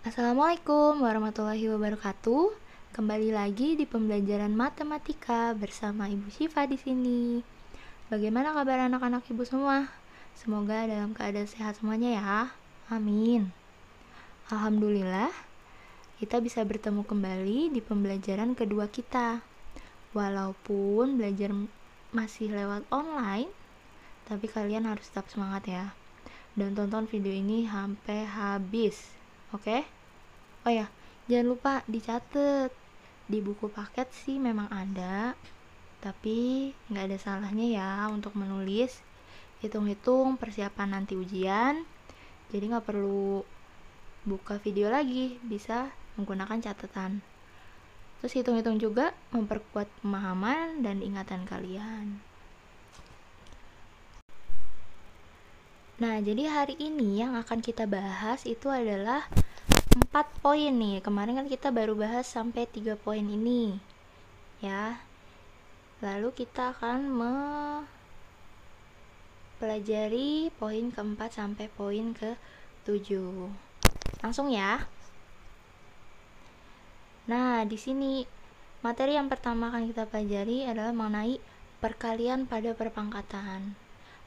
Assalamualaikum warahmatullahi wabarakatuh. Kembali lagi di pembelajaran matematika bersama Ibu Syifa di sini. Bagaimana kabar anak-anak Ibu semua? Semoga dalam keadaan sehat semuanya ya. Amin. Alhamdulillah, kita bisa bertemu kembali di pembelajaran kedua kita. Walaupun belajar masih lewat online, tapi kalian harus tetap semangat ya. Dan tonton video ini sampai habis. Oke? Oh ya, jangan lupa dicatat. Di buku paket sih memang ada, tapi nggak ada salahnya ya untuk menulis. Hitung-hitung persiapan nanti ujian. Jadi nggak perlu buka video lagi, bisa menggunakan catatan. Terus hitung-hitung juga memperkuat pemahaman dan ingatan kalian. Nah, jadi hari ini yang akan kita bahas itu adalah 4 poin nih. Kemarin kan kita baru bahas sampai 3 poin ini. Ya. Lalu kita akan mempelajari poin keempat sampai poin ke-7. Langsung ya. Nah, di sini materi yang pertama akan kita pelajari adalah mengenai perkalian pada perpangkatan.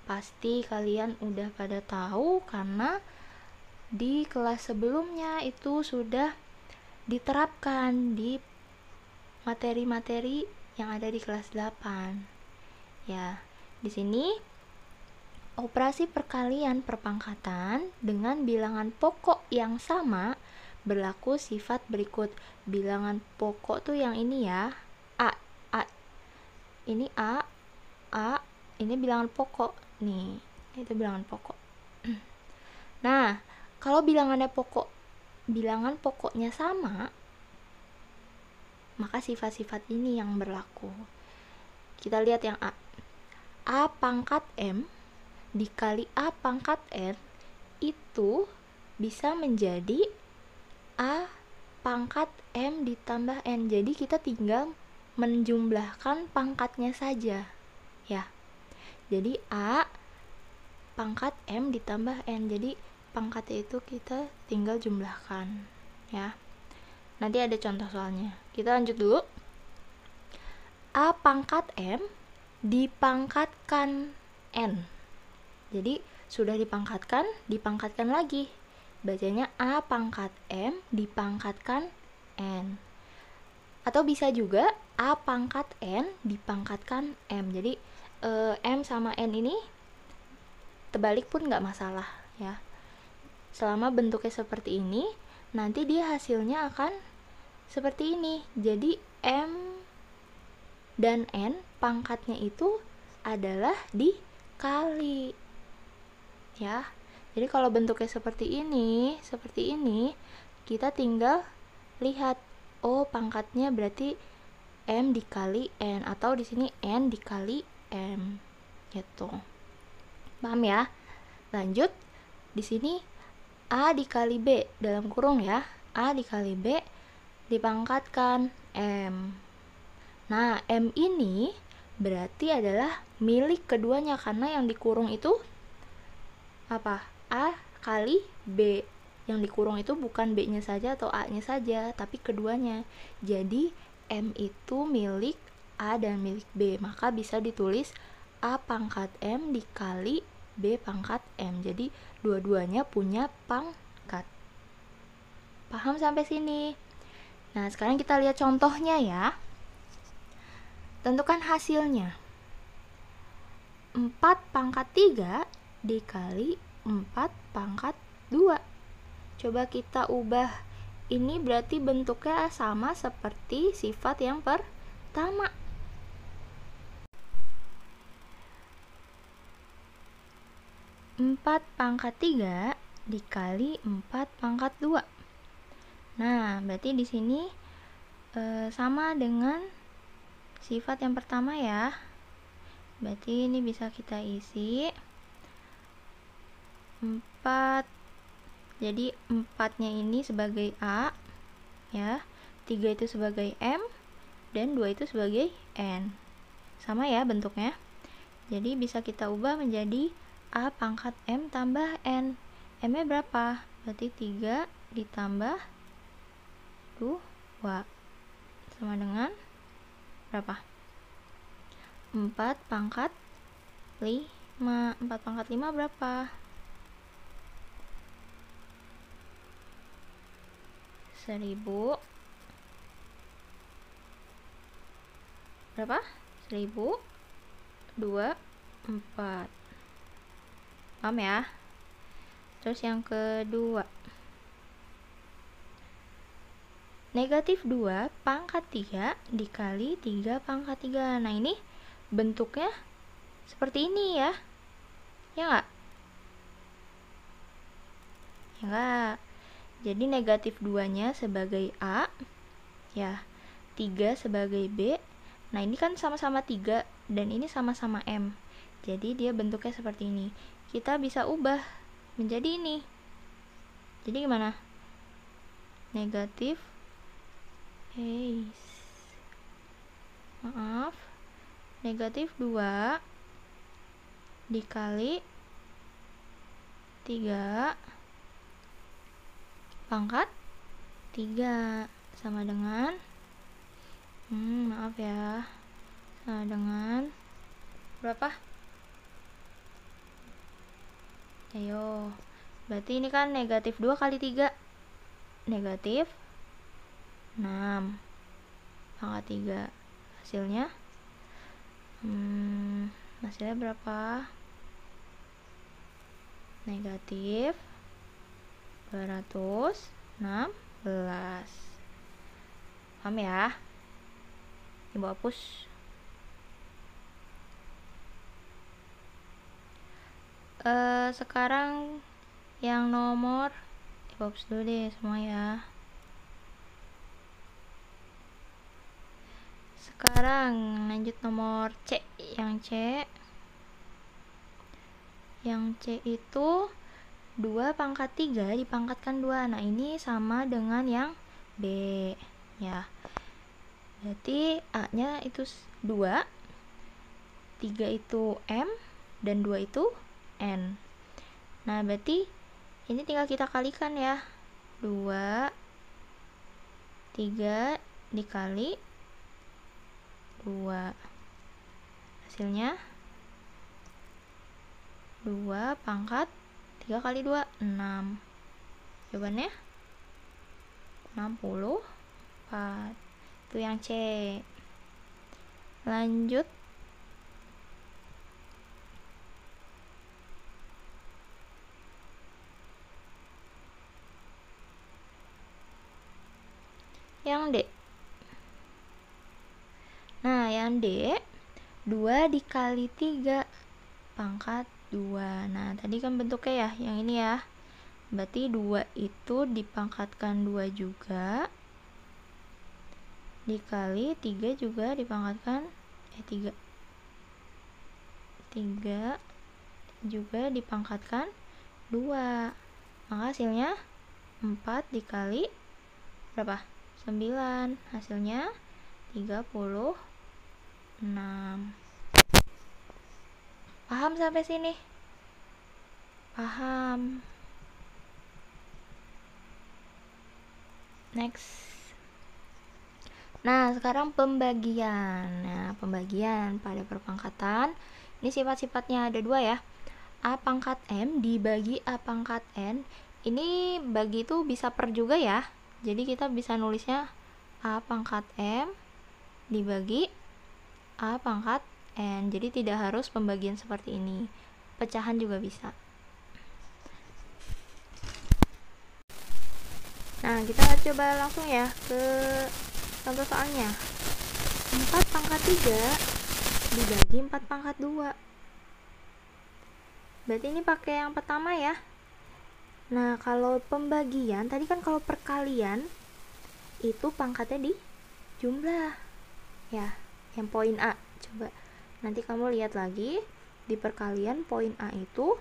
Pasti kalian udah pada tahu karena di kelas sebelumnya itu sudah diterapkan di materi-materi yang ada di kelas 8. Ya, di sini operasi perkalian perpangkatan dengan bilangan pokok yang sama berlaku sifat berikut. Bilangan pokok tuh yang ini ya, A. Ini A, ini bilangan pokok. Nih, itu bilangan pokok. Nah, kalau bilangan pokoknya sama, maka sifat-sifat ini yang berlaku. Kita lihat yang A. A pangkat M dikali A pangkat N itu bisa menjadi A pangkat M ditambah N. Jadi kita tinggal menjumlahkan pangkatnya saja. Ya. Jadi A pangkat M ditambah N. Jadi pangkatnya itu kita tinggal jumlahkan. Ya. Nanti ada contoh soalnya. Kita lanjut dulu. A pangkat M dipangkatkan N. Jadi sudah dipangkatkan lagi. Bacanya A pangkat M dipangkatkan N. Atau bisa juga A pangkat N dipangkatkan M. Jadi M sama N ini terbalik pun nggak masalah ya. Selama bentuknya seperti ini, nanti dia hasilnya akan seperti ini. Jadi M dan N pangkatnya itu adalah dikali. Ya. Jadi kalau bentuknya seperti ini, kita tinggal lihat, oh pangkatnya berarti M dikali N, atau di sini N dikali M. Gitu. Paham ya? Lanjut. Di sini A dikali B dalam kurung ya. A dikali B dipangkatkan M. Nah, M ini berarti adalah milik keduanya karena yang dikurung itu apa? A kali B. Yang dikurung itu bukan B-nya saja atau A-nya saja, tapi keduanya. Jadi M itu milik A dan milik B. Maka bisa ditulis A pangkat M dikali B pangkat M. Jadi dua-duanya punya pangkat. Paham sampai sini? Nah, sekarang kita lihat contohnya ya. Tentukan hasilnya. 4 pangkat 3 dikali 4 pangkat 2. Coba kita ubah. Ini berarti bentuknya sama seperti sifat yang pertama. 4 pangkat 3 dikali 4 pangkat 2. Nah, berarti di sini sama dengan sifat yang pertama ya. Berarti ini bisa kita isi 4. Jadi 4-nya ini sebagai A ya, 3 itu sebagai M, dan 2 itu sebagai N. Sama ya bentuknya. Jadi bisa kita ubah menjadi A pangkat M tambah N. M-nya berapa? Berarti 3 ditambah 2 sama dengan berapa? 4 pangkat 5. 4 pangkat 5 berapa? 1000. Berapa? 1024. Paham ya? Terus yang kedua, negatif 2 pangkat 3 dikali 3 pangkat 3. Nah, ini bentuknya seperti ini ya. Ya nggak? Ya nggak? Jadi negatif 2-nya sebagai A, ya, 3 sebagai B. Nah, ini kan sama-sama 3 dan ini sama-sama M. Jadi dia bentuknya seperti ini. Kita bisa ubah menjadi ini. Jadi gimana? Negatif negatif 2 dikali 3 pangkat 3 sama dengan maaf ya, sama dengan berapa? Ayo, berarti ini kan negatif 2 kali 3 negatif 6 pangkat 3. Hasilnya hasilnya berapa? Negatif 216. Paham ya? Ibu hapus. Sekarang yang nomor, ibu hapus dulu deh semua ya. Sekarang lanjut nomor C. Yang C itu 2 pangkat 3 dipangkatkan 2. Nah, ini sama dengan yang B ya. Berarti A-nya itu 2, 3 itu M, dan 2 itu N. Nah, berarti ini tinggal kita kalikan ya. 2, 3 dikali 2. Hasilnya 2 pangkat 3 kali 2, 6. Jawabannya 64. Itu yang C. Lanjut yang D. Nah, yang D 2 dikali 3 pangkat 2. Nah, tadi kan bentuknya ya, yang ini ya. Berarti 2 itu dipangkatkan 2 juga, dikali 3 juga dipangkatkan 3 juga dipangkatkan 2. Maka hasilnya 4 dikali berapa? 9. Hasilnya 36. Paham sampai sini? Paham. Next. Nah, sekarang pembagian. Nah, pembagian pada perpangkatan. Ini sifat-sifatnya ada 2 ya. A pangkat M dibagi A pangkat N. Ini bagi itu bisa per juga ya. Jadi kita bisa nulisnya A pangkat M dibagi A pangkat N. Jadi tidak harus pembagian seperti ini. Pecahan juga bisa. Nah, kita coba langsung ya ke contoh soalnya. 4 pangkat 3 dibagi 4 pangkat 2. Berarti ini pakai yang pertama ya. Nah, kalau pembagian, tadi kan kalau perkalian itu pangkatnya di jumlah. Ya, yang poin A. Coba nanti kamu lihat lagi di perkalian poin A itu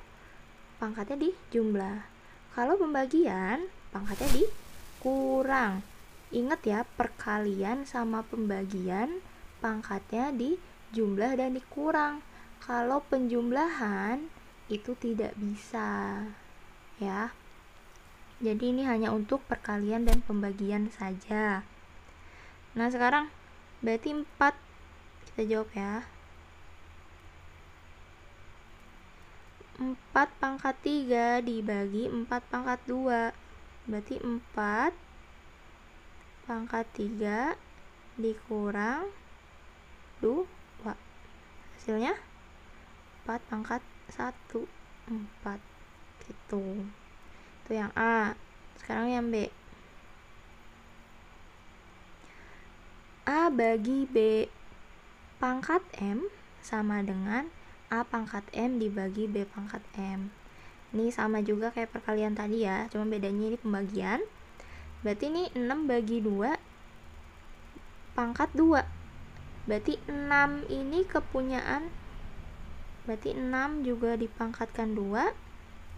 pangkatnya di jumlah. Kalau pembagian pangkatnya di kurang. Ingat ya, perkalian sama pembagian pangkatnya di jumlah dan dikurang. Kalau penjumlahan itu tidak bisa ya. Jadi ini hanya untuk perkalian dan pembagian saja. Nah, sekarang berarti 4. Kita jawab ya. 4 pangkat 3 dibagi 4 pangkat 2. Berarti 4 pangkat 3 dikurang 2. Hasilnya 4 pangkat 1. 4. Gitu. Itu yang A. Sekarang yang B. A bagi B pangkat M sama dengan A pangkat M dibagi B pangkat M. Ini sama juga kayak perkalian tadi ya, cuma bedanya ini pembagian. Berarti ini 6 bagi 2 pangkat 2. Berarti 6 ini kepunyaan, berarti 6 juga dipangkatkan 2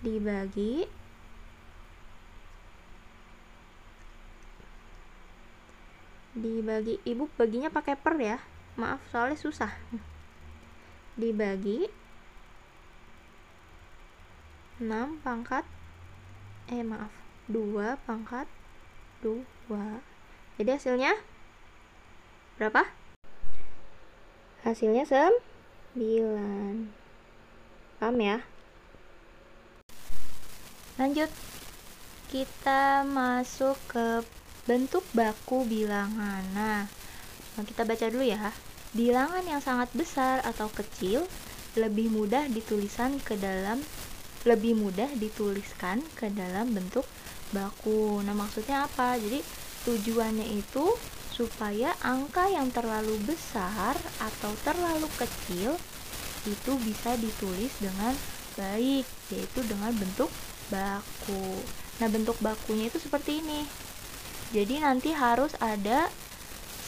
dibagi ibu baginya pakai per ya, maaf soalnya susah. Dibagi 6 pangkat 2 pangkat 2. Jadi hasilnya berapa? Hasilnya 9. Paham ya? Lanjut, kita masuk ke bentuk baku bilangan. Nah, kita baca dulu ya. Bilangan yang sangat besar atau kecil lebih mudah dituliskan ke dalam bentuk baku. Nah, maksudnya apa? Jadi tujuannya itu supaya angka yang terlalu besar atau terlalu kecil itu bisa ditulis dengan baik, yaitu dengan bentuk baku. Nah, bentuk bakunya itu seperti ini. Jadi nanti harus ada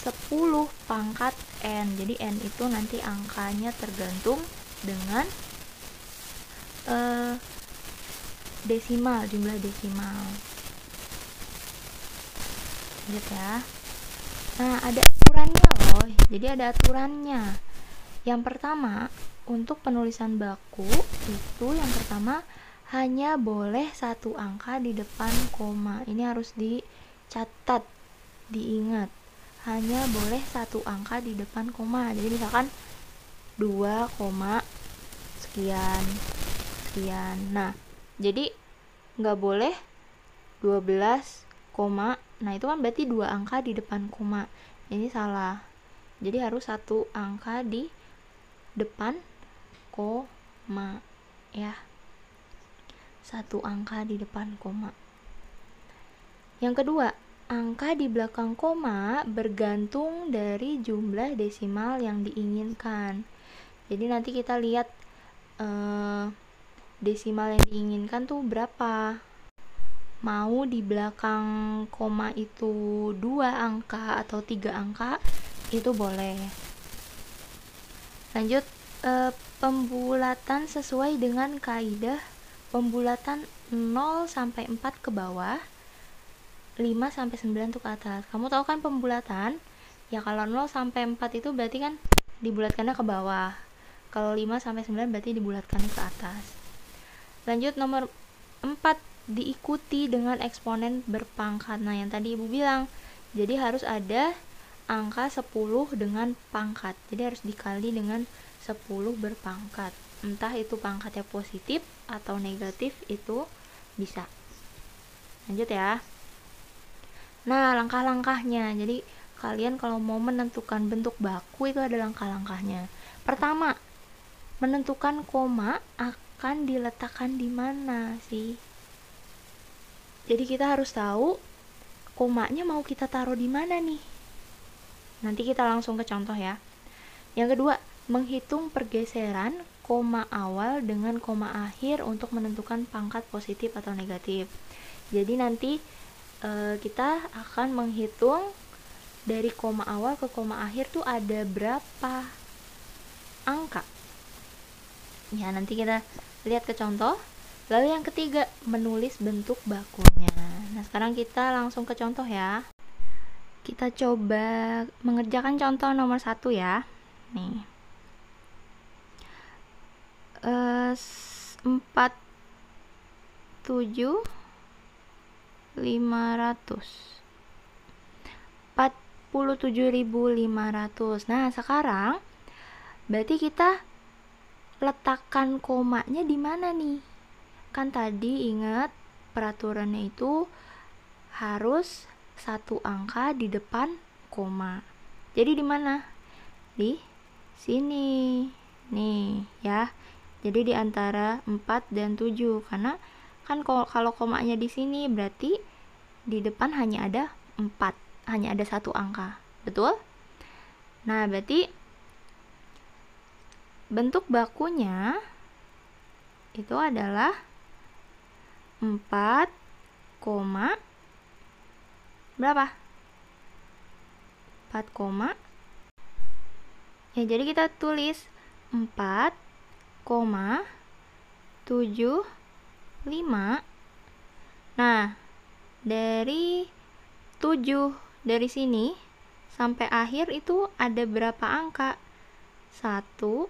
10 pangkat N. Jadi N itu nanti angkanya tergantung dengan desimal, jumlah desimal. Lihat ya. Nah, ada aturannya loh. Jadi ada aturannya. Yang pertama, untuk penulisan baku itu yang pertama hanya boleh 1 angka di depan koma. Ini harus dicatat, diingat. Hanya boleh 1 angka di depan koma. Jadi misalkan 2, sekian. Nah, jadi nggak boleh 12, nah itu kan berarti 2 angka di depan koma. Ini salah. Jadi harus 1 angka di depan koma ya. 1 angka di depan koma. Yang kedua, angka di belakang koma bergantung dari jumlah desimal yang diinginkan. Jadi nanti kita lihat desimal yang diinginkan tuh berapa. Mau di belakang koma itu 2 angka atau 3 angka itu boleh. Lanjut, pembulatan sesuai dengan kaidah pembulatan 0 sampai 4 ke bawah, 5 sampai 9 tuh ke atas. Kamu tahu kan pembulatan? Ya kalau 0 sampai 4 itu berarti kan dibulatkannya ke bawah. Kalau 5 sampai 9 berarti dibulatkannya ke atas. Lanjut, nomor 4, diikuti dengan eksponen berpangkat. Nah, yang tadi Ibu bilang, jadi harus ada angka 10 dengan pangkat. Jadi harus dikali dengan 10 berpangkat. Entah itu pangkatnya positif atau negatif, itu bisa. Lanjut ya. Nah, langkah-langkahnya. Jadi kalian kalau mau menentukan bentuk baku itu ada langkah-langkahnya. Pertama, menentukan koma akan diletakkan di mana sih? Jadi kita harus tahu komanya mau kita taruh di mana nih. Nanti kita langsung ke contoh ya. Yang kedua, menghitung pergeseran koma awal dengan koma akhir untuk menentukan pangkat positif atau negatif. Jadi nanti kita akan menghitung dari koma awal ke koma akhir tuh ada berapa angka. Ya, nanti kita lihat ke contoh. Lalu yang ketiga, menulis bentuk bakunya. Nah, sekarang kita langsung ke contoh ya. Kita coba mengerjakan contoh nomor 1 ya. Nih. 47 47.500. Nah, sekarang berarti kita letakkan komanya di mana nih? Kan tadi ingat peraturannya itu harus satu angka di depan koma. Jadi di mana? Di sini. Nih, ya. Jadi di antara 4 dan 7 karena kan kalau komanya di sini berarti di depan hanya ada 4, hanya ada satu angka. Betul? Nah, berarti bentuk bakunya itu adalah 4, berapa? 4, ya jadi kita tulis 4,75. Nah, dari 7 dari sini sampai akhir itu ada berapa angka? 1,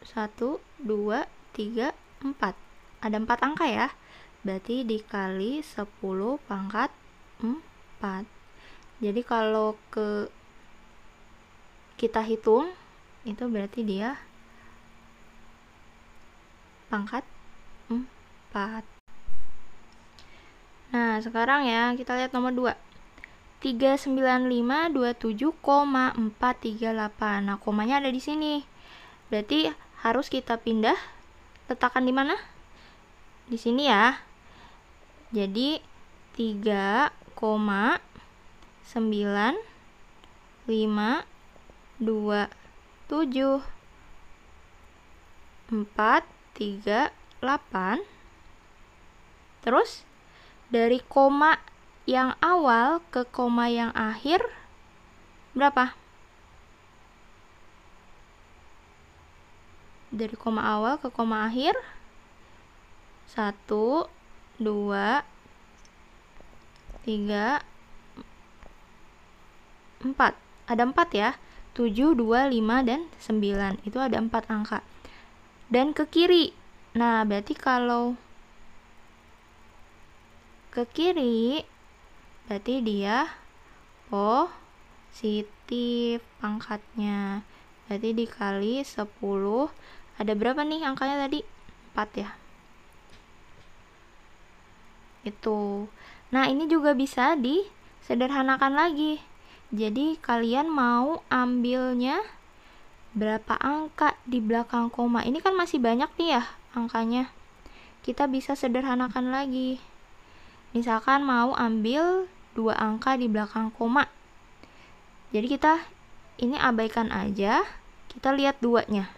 2, 3, 4. Ada 4 angka ya. Berarti dikali 10 pangkat 4. Jadi kalau kita hitung itu berarti dia pangkat 4. Nah, sekarang ya kita lihat nomor 2. 39527,438. Nah, komanya ada di sini. Berarti harus kita pindah letakkan di mana? Di sini ya. Jadi 3,9527,438. Terus dari koma yang awal ke koma yang akhir berapa? Dari koma awal ke koma akhir 1, 2, 3, 4. Ada 4 ya. 7, 2, 5, dan 9. Itu ada 4 angka. Dan ke kiri. Nah, berarti kalau ke kiri berarti dia positif pangkatnya. Berarti dikali 10. Ada berapa nih angkanya tadi? 4 ya. Itu. Nah, ini juga bisa disederhanakan lagi. Jadi kalian mau ambilnya berapa angka di belakang koma? Ini kan masih banyak nih ya angkanya. Kita bisa sederhanakan lagi. Misalkan mau ambil 2 angka di belakang koma. Jadi kita ini abaikan aja. Kita lihat 2-nya.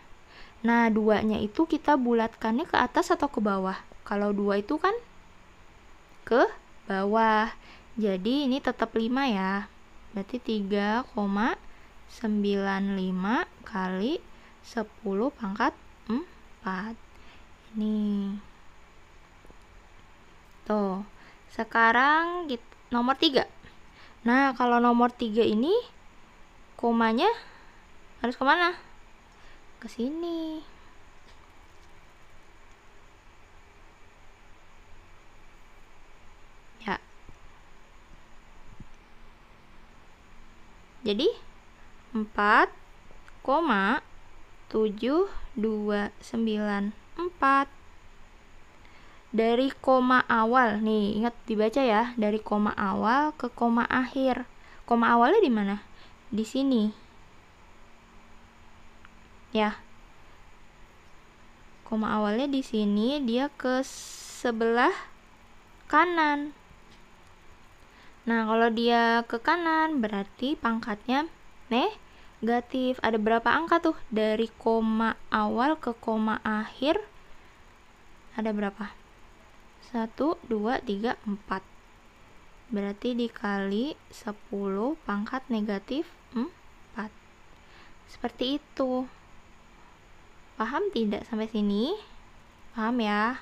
Nah, 2-nya itu kita bulatkannya ke atas atau ke bawah? Kalau 2 itu kan ke bawah. Jadi ini tetap 5 ya. Berarti 3,95 kali 10 pangkat 4. Ini. Tuh. Sekarang nomor 3. Nah, kalau nomor 3 ini komanya harus kemana? Ke sini. Ya. Jadi 4,729,4. Dari koma awal, nih ingat dibaca ya, dari koma awal ke koma akhir. Koma awalnya di mana? Di sini. Ya. Koma awalnya di sini, dia ke sebelah kanan. Nah, kalau dia ke kanan berarti pangkatnya negatif. Ada berapa angka tuh? Dari koma awal ke koma akhir ada berapa? 1, 2, 3, 4. Berarti dikali 10 pangkat negatif 4. Seperti itu. Paham tidak sampai sini? Paham ya?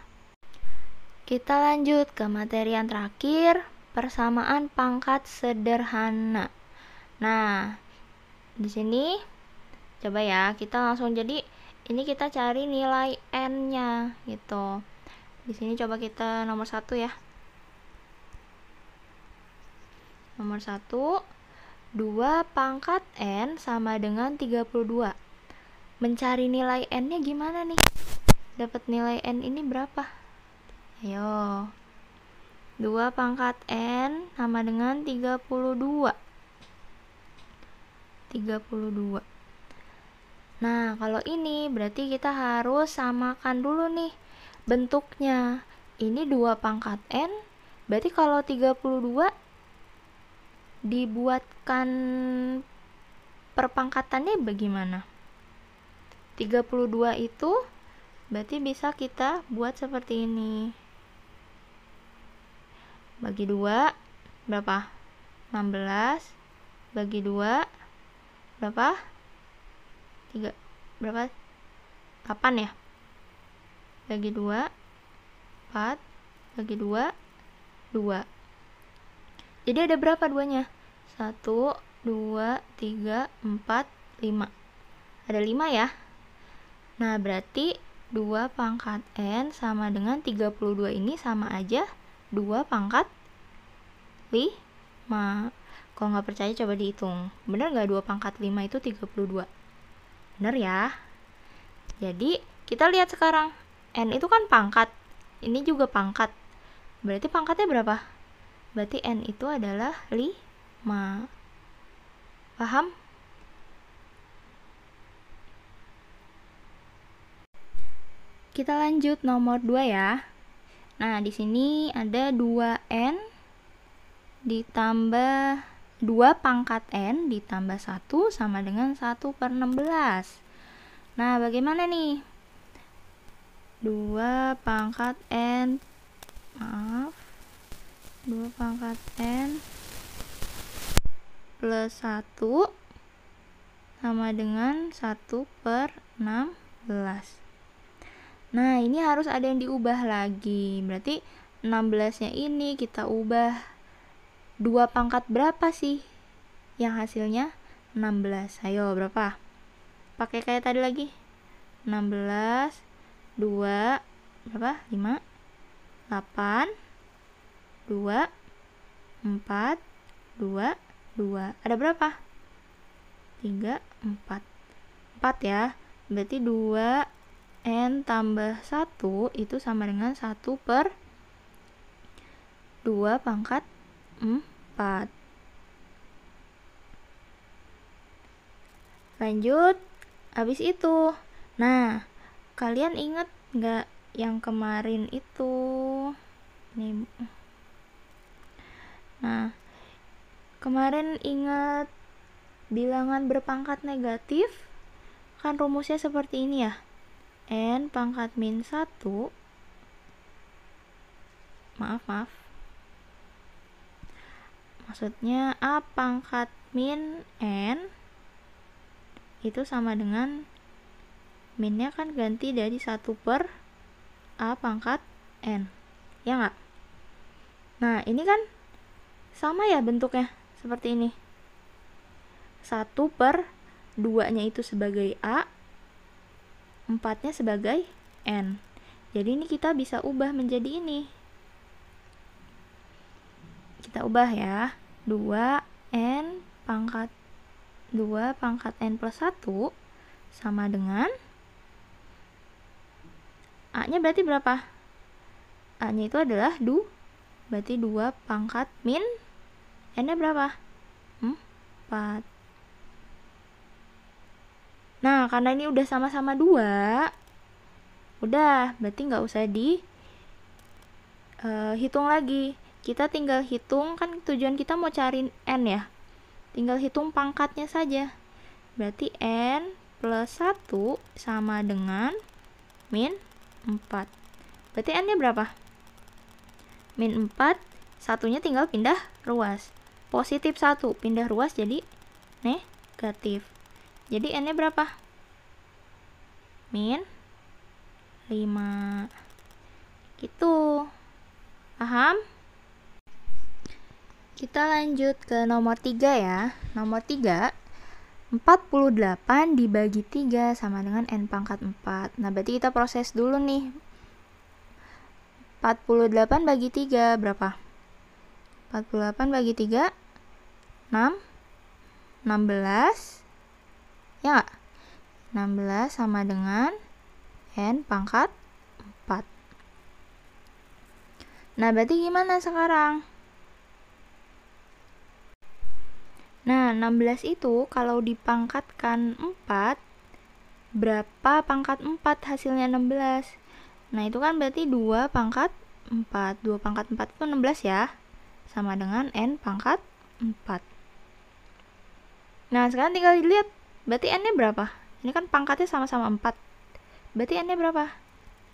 Kita lanjut ke materi yang terakhir, persamaan pangkat sederhana. Nah, di sini coba ya, kita langsung jadi ini kita cari nilai n-nya gitu. Di sini coba kita nomor 1 ya. Nomor 1, 2 pangkat N sama dengan 32. Mencari nilai N-nya gimana nih? Dapat nilai N ini berapa? Ayo. 2 pangkat N sama dengan 32. 32. Nah, kalau ini berarti kita harus samakan dulu nih bentuknya. Ini 2 pangkat N, berarti kalau 32 dibuatkan perpangkatannya bagaimana? 32 itu berarti bisa kita buat seperti ini. Bagi 2 berapa? 16. Bagi 2 berapa? 3 berapa? 8 ya? Bagi 2 4. Bagi 2 2. Jadi ada berapa duanya? 1 2 3 4 5. Ada 5 ya? Nah, berarti 2 pangkat N sama dengan 32 ini sama aja 2 pangkat 5. Kalau nggak percaya coba dihitung. Bener nggak 2 pangkat 5 itu 32? Bener ya? Jadi kita lihat sekarang. N itu kan pangkat. Ini juga pangkat. Berarti pangkatnya berapa? Berarti N itu adalah 5. Paham? Kita lanjut nomor 2 ya. Nah, di sini ada 2N ditambah 2 pangkat N ditambah 1 sama dengan 1/16. Nah, bagaimana nih? 2 pangkat N 2 pangkat N plus 1 sama dengan 1/16. Nah, ini harus ada yang diubah lagi. Berarti 16-nya ini kita ubah 2 pangkat berapa sih? Yang hasilnya 16. Ayo, berapa? Pakai kayak tadi lagi. 16 2 berapa? 5 8 2 4 2 2. Ada berapa? 3 4. 4 ya. Berarti 2 N tambah 1 itu sama dengan 1/2 pangkat 4. Lanjut. Habis itu. Nah, kalian ingat nggak yang kemarin itu? Nih. Nah, kemarin ingat bilangan berpangkat negatif? Kan rumusnya seperti ini ya. N pangkat min 1. Maaf. Maksudnya A pangkat min N itu sama dengan minnya kan ganti dari 1/A pangkat N. Ya nggak? Nah, ini kan sama ya bentuknya. Seperti ini. 1/2-nya itu sebagai A, 4-nya sebagai N. Jadi ini kita bisa ubah menjadi ini. Kita ubah ya. 2 pangkat N plus 1 sama dengan A-nya berarti berapa? A-nya itu adalah 2. Berarti 2 pangkat min N-nya berapa? 4. Nah, karena ini udah sama-sama 2, udah, berarti nggak usah hitung lagi. Kita tinggal hitung, kan tujuan kita mau cari N ya. Tinggal hitung pangkatnya saja. Berarti N plus 1 sama dengan min 4. Berarti N-nya berapa? Min 4, satunya tinggal pindah ruas. Positif 1, pindah ruas jadi negatif. Jadi N-nya berapa? Min 5. Gitu. Paham? Kita lanjut ke nomor 3 ya. Nomor 3, 48 dibagi 3 sama dengan N pangkat 4. Nah, berarti kita proses dulu nih. 48 bagi 3 berapa? 48 bagi 3 16, ya nggak? 16 sama dengan N pangkat 4. Nah, berarti gimana sekarang? Nah, 16 itu kalau dipangkatkan 4, berapa pangkat 4 hasilnya 16? Nah, itu kan berarti 2 pangkat 4. 2 pangkat 4 itu 16 ya. Sama dengan N pangkat 4. Nah, sekarang tinggal dilihat, berarti N-nya berapa? Ini kan pangkatnya sama-sama 4. Berarti N-nya berapa?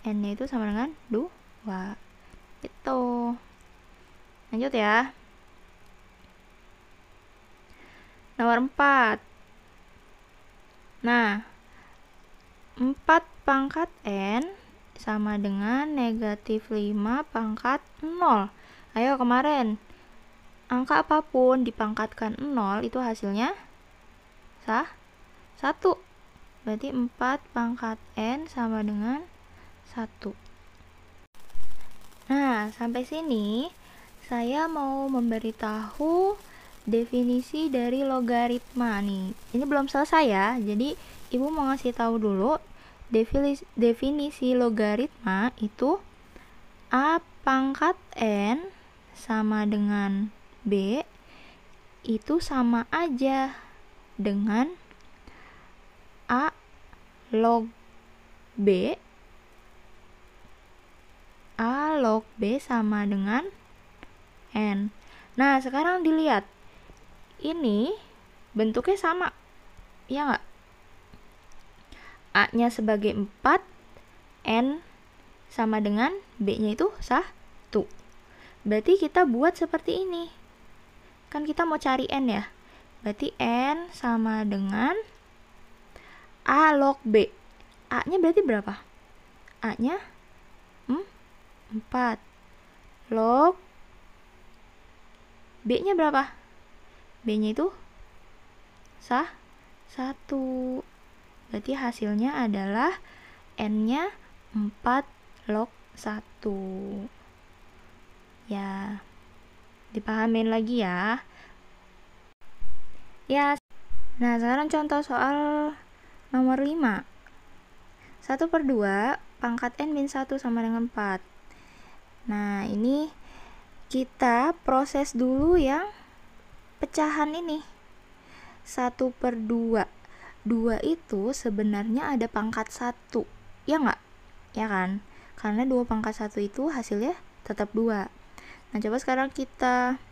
N-nya itu sama dengan 2. Itu. Lanjut ya. Nomor 4. Nah, 4 pangkat N sama dengan negatif 5 pangkat 0. Ayo kemarin, angka apapun dipangkatkan 0 itu hasilnya 1. Berarti 4 pangkat N sama dengan 1. Nah, sampai sini saya mau memberitahu definisi dari logaritma nih. Ini belum selesai ya, jadi Ibu mau ngasih tahu dulu definisi logaritma itu A pangkat N sama dengan B itu sama aja dengan A log B. A log B sama dengan N. Nah, sekarang dilihat. Ini bentuknya sama. Ya nggak? A-nya sebagai 4, N sama dengan B-nya itu 1. Berarti kita buat seperti ini. Kan kita mau cari N ya. Berarti N sama dengan A log B. A-nya berarti berapa? A-nya 4. Log B-nya berapa? B-nya itu 1. Berarti hasilnya adalah N-nya 4 log 1. Ya, dipahamin lagi ya. Ya, nah sekarang contoh soal nomor 5. 1/2 pangkat N min 1 sama dengan 4. Nah, ini kita proses dulu yang pecahan ini. 1/2. 2 itu sebenarnya ada pangkat 1. Ya nggak? Ya kan? Karena 2 pangkat 1 itu hasilnya tetap 2. Nah, coba sekarang kita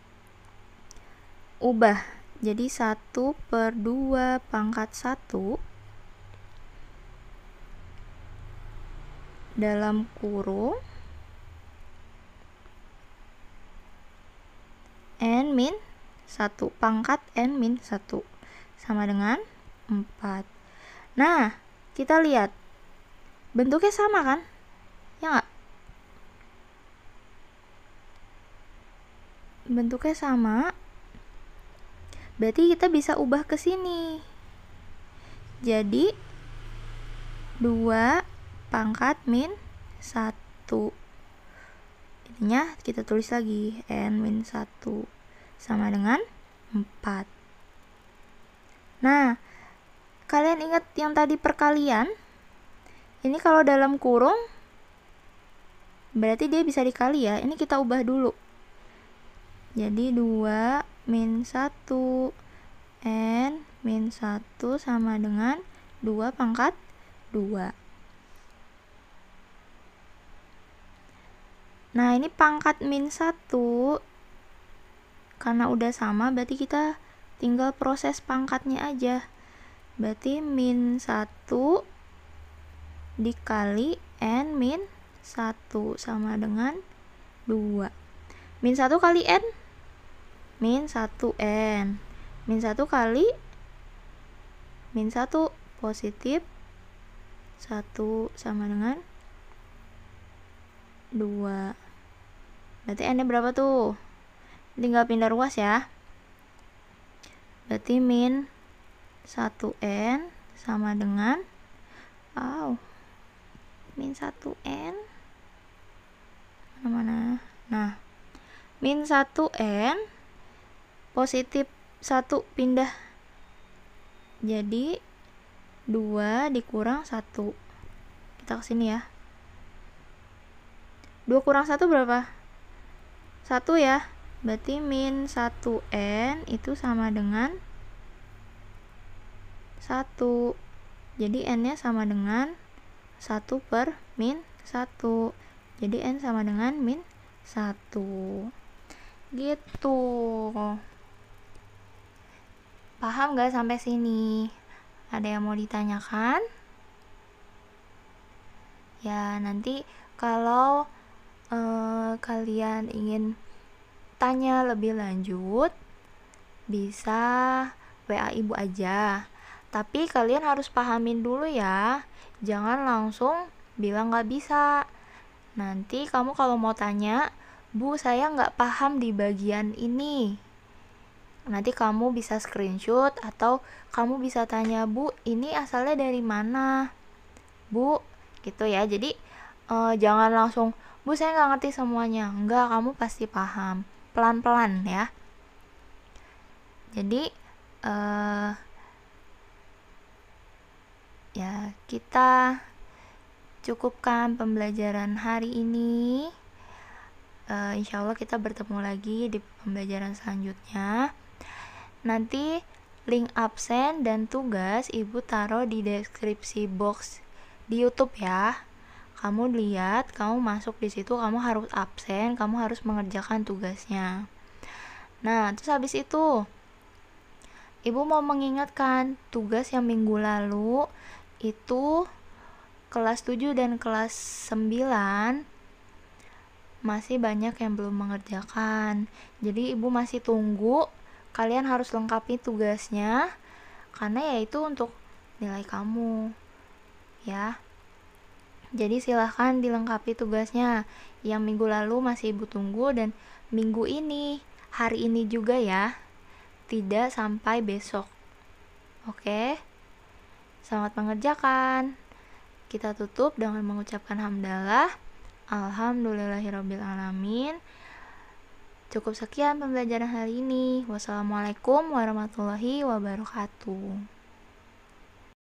ubah. Jadi 1/2 pangkat 1 dalam kurung N min 1. Pangkat N min 1 sama dengan 4. Nah, kita lihat. Bentuknya sama kan? Ya nggak? Bentuknya sama. Berarti kita bisa ubah ke sini. Jadi 2 pangkat min 1. Ininya kita tulis lagi N min 1 sama dengan 4. Nah, kalian ingat yang tadi perkalian? Ini kalau dalam kurung berarti dia bisa dikali ya. Ini kita ubah dulu. Jadi 2 min 1 N min 1 sama dengan 2 pangkat 2. Nah, ini pangkat min 1 karena udah sama berarti kita tinggal proses pangkatnya aja. Berarti min 1 dikali N min 1 sama dengan 2. Min 1 kali N? Min 1N. Min 1 kali min 1 positif 1 sama dengan 2. Berarti N-nya berapa tuh? Tinggal pindah ruas ya. Berarti min 1N sama dengan min 1N mana? Nah, min 1N positif 1 pindah. Jadi 2 dikurang 1. Kita kesini ya. 2 kurang 1 berapa? 1 ya. Berarti min 1n itu sama dengan 1. Jadi n-nya sama dengan 1 per min 1. Jadi n sama dengan min 1. Gitu. Paham gak sampai sini? Ada yang mau ditanyakan? Ya, nanti kalau kalian ingin tanya lebih lanjut, bisa WA ibu aja. Tapi kalian harus pahamin dulu ya. Jangan langsung bilang gak bisa. Nanti kamu kalau mau tanya, Bu, saya gak paham di bagian ini. Nanti kamu bisa screenshot atau kamu bisa tanya, Bu, ini asalnya dari mana? Bu, gitu ya. Jadi jangan langsung, Bu, saya gak ngerti semuanya. Enggak, kamu pasti paham. Pelan-pelan ya. Jadi ya, kita cukupkan pembelajaran hari ini. Insya Allah kita bertemu lagi di pembelajaran selanjutnya. Nanti link absen dan tugas ibu taruh di deskripsi box di YouTube ya. Kamu lihat, kamu masuk di situ, kamu harus absen, kamu harus mengerjakan tugasnya. Nah, terus habis itu ibu mau mengingatkan tugas yang minggu lalu itu kelas 7 dan kelas 9 masih banyak yang belum mengerjakan. Jadi ibu masih tunggu, kalian harus lengkapi tugasnya karena ya itu untuk nilai kamu ya. Jadi silahkan dilengkapi tugasnya. Yang minggu lalu masih ibu tunggu dan minggu ini, hari ini juga ya. Tidak sampai besok. Oke? Selamat mengerjakan. Kita tutup dengan mengucapkan hamdalah. Alhamdulillahirrabbilalamin. Cukup sekian pembelajaran hari ini. Wassalamualaikum warahmatullahi wabarakatuh.